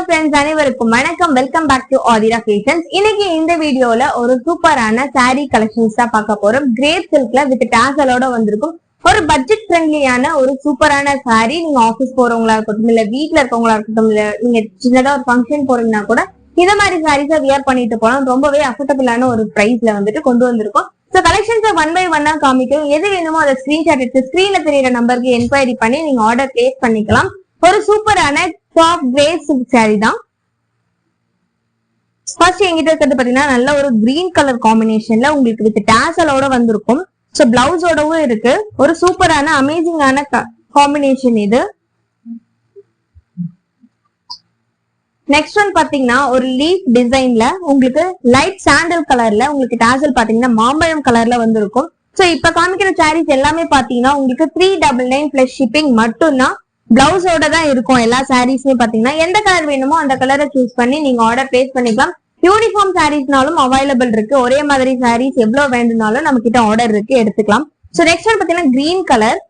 Friends அனைவருக்கும் வணக்கம். Welcome back to Aathira Fashions. இன்னைக்கு இந்த வீடியோல ஒரு சூப்பரான saree கலெக்ஷன்ஸ் தான் பார்க்க போறோம். கிரேப் சில்க்ல வித் டாசலோட வந்திருக்கும். ஒரு பட்ஜெட் ஃப்ரெண்ட்லியான ஒரு சூப்பரான saree. நீங்க ஆபீஸ் போறவங்களா இருக்கட்டும், இல்ல வீட்ல இருக்கவங்களா இருக்கட்டும், இல்ல நீங்க சின்னதா ஒரு ஃபங்க்ஷன் போறீங்கன்னா கூட இந்த மாதிரி சாரீஸை வியர் பண்ணிட்டு போலாம். ரொம்பவே அஃபோர்டபுளான ஒரு பிரைஸ்ல வந்துட்டு கொண்டு வந்திருக்கோம். சோ கலெக்ஷன்ஸ் 1 by 1 காமிக்கும். எது வேணுமோ அதை ஸ்கிரீன்ஷாட் எடுத்து ஸ்கிரீன்ல தெரியற நம்பருக்கு என்கொயரி பண்ணி நீங்க ஆர்டர் பிளேஸ் பண்ணிக்கலாம். ஒரு சூப்பரான சாஃப்ட் கிரே சில்க் saree தான். ஃபர்ஸ்ட் எங்கிட்ட இருக்கிறது பாத்தீங்கன்னா நல்ல ஒரு கிரீன் கலர் காம்பினேஷன்ல உங்களுக்கு வித் டாசலோட வந்திருக்கும். சோ பிளவுஸோடவும் இருக்கு. ஒரு சூப்பரான அமேசிங்கான காம்பினேஷன் இது. நெக்ஸ்ட் ஒன் பாத்தீங்கன்னா ஒரு லீஃப் டிசைன்ல உங்களுக்கு லைட் சாண்டல் கலர்ல உங்களுக்கு டாசல் பாத்தீங்கன்னா மாம்பழம் கலர்ல வந்திருக்கும். சோ இப்ப காமிக்கிற சாரீஸ் எல்லாமே பாத்தீங்கன்னா உங்களுக்கு 399 பிளஸ் ஷிப்பிங் மட்டும்தான். பிளவுஸோட தான் இருக்கும் எல்லா சாரீஸுமே பாத்தீங்கன்னா. எந்த கலர் வேணுமோ அந்த கலரை சூஸ் பண்ணி நீங்க ஆர்டர் பிளேஸ் பண்ணிக்கலாம். யூனிஃபார்ம் சாரீஸ்னாலும் அவைலபிள் இருக்கு. ஒரே மாதிரி சாரீஸ் எவ்வளவு வேணும்னாலும் நம்ம கிட்ட ஆர்டர் இருக்கு, எடுத்துக்கலாம். சோ நெக்ஸ்ட் ஒன் பாத்தீங்கன்னா green colour.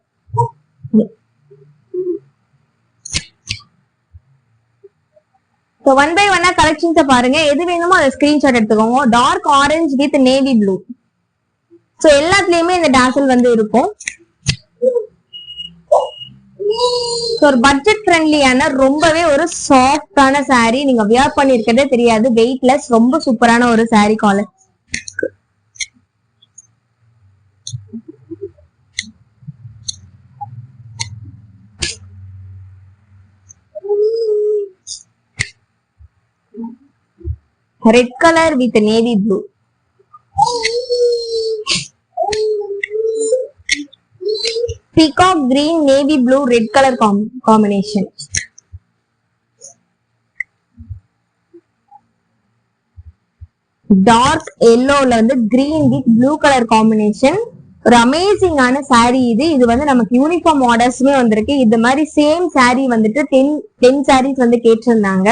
So 1 by 1 collections பாருங்க. எது வேணுமோ அதை ஸ்கிரீன்ஷாட் எடுத்துக்கோங்க. Dark orange with navy blue. So எல்லாத்துலயுமே இந்த டாசல் வந்து இருக்கும். ஒரு பட்ஜெட் ஃப்ரெண்ட்லியான ரொம்பவே ஒரு சாஃப்டான saree. நீங்க வியர் பண்ணிருக்கிறதே தெரியாது. வெயிட்லெஸ், ரொம்ப சூப்பரான ஒரு saree காலர். Red colour with navy blue. Peacock green, navy blue, red colour combination. Dark எல்லோல வந்து green with blue colour combination. ஒரு அமேசிங்கான saree இது. இது வந்து நமக்கு யூனிஃபார்ம் ஆர்டர்ஸ்மே வந்திருக்கு. இது மாதிரி சேம் saree வந்துட்டு 10 sarees வந்து கேட்டிருந்தாங்க.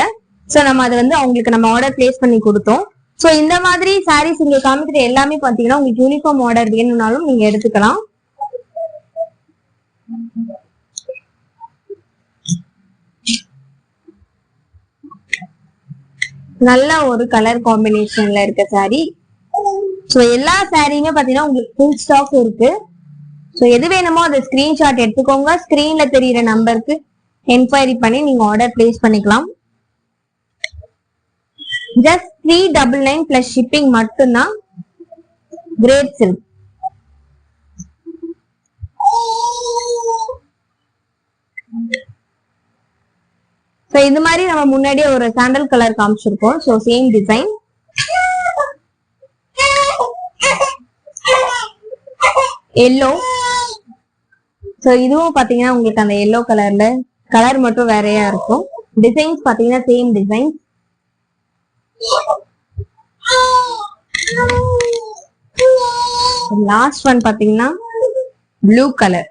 சோ நம்ம அதை வந்து அவங்களுக்கு நம்ம ஆர்டர் பிளேஸ் பண்ணி கொடுத்தோம். சோ இந்த மாதிரி sarees இங்க காமிக்கிற எல்லாமே பாத்தீங்கன்னா உங்களுக்கு யூனிஃபார்ம் ஆர்டர் வேணும்னாலும் நீங்க எடுத்துக்கலாம். நல்ல ஒரு கலர் காம்பினேஷன்ல இருக்க saree. சோ எல்லா சாரியுமே பாத்தீங்கன்னா உங்களுக்கு ஃபுல் ஸ்டாக் இருக்கு. சோ எது வேணுமோ அதை ஸ்கிரீன்ஷாட் எடுத்துக்கோங்க. ஸ்கிரீன்ல தெரியுற நம்பருக்கு என்கொயரி பண்ணி நீங்க ஆர்டர் பிளேஸ் பண்ணிக்கலாம். ஜஸ்ட் 399 பிளஸ் ஷிப்பிங் மட்டும்தான். Crepe silk. சோ இது மாதிரி நம்ம முன்னாடியே ஒரு சாண்டல் கலர் காமிச்சிருக்கோம். So same design. Yellow. So இதுவும் பாத்தீங்கன்னா உங்களுக்கு அந்த எல்லோ கலர்ல கலர் மட்டும் வேறையா இருக்கும். டிசைன்ஸ் பாத்தீங்கன்னா சேம் டிசைன். லாஸ்ட் ஒன் பாத்தீங்கன்னா ப்ளூ கலர்.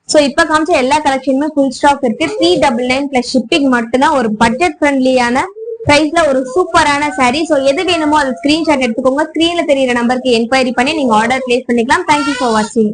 சோ இப்ப காமிச்ச எல்லா கலெக்ஷனுமே ஃபுல் ஸ்டாக் இருக்கு. 399 பிளஸ் ஷிப்பிங் மட்டும்தான். ஒரு பட்ஜெட் ஃப்ரெண்ட்லியான பிரைஸ்ல ஒரு சூப்பரான saree. சோ எது வேணுமோ அதை ஸ்கிரீன்ஷாட் எடுத்துக்கோங்க. ஸ்கிரீன்ல தெரியுற நம்பருக்கு என்கொயரி பண்ணி நீங்க ஆர்டர் பிளேஸ் பண்ணிக்கலாம். தேங்க்யூ ஃபார் வாட்சிங்.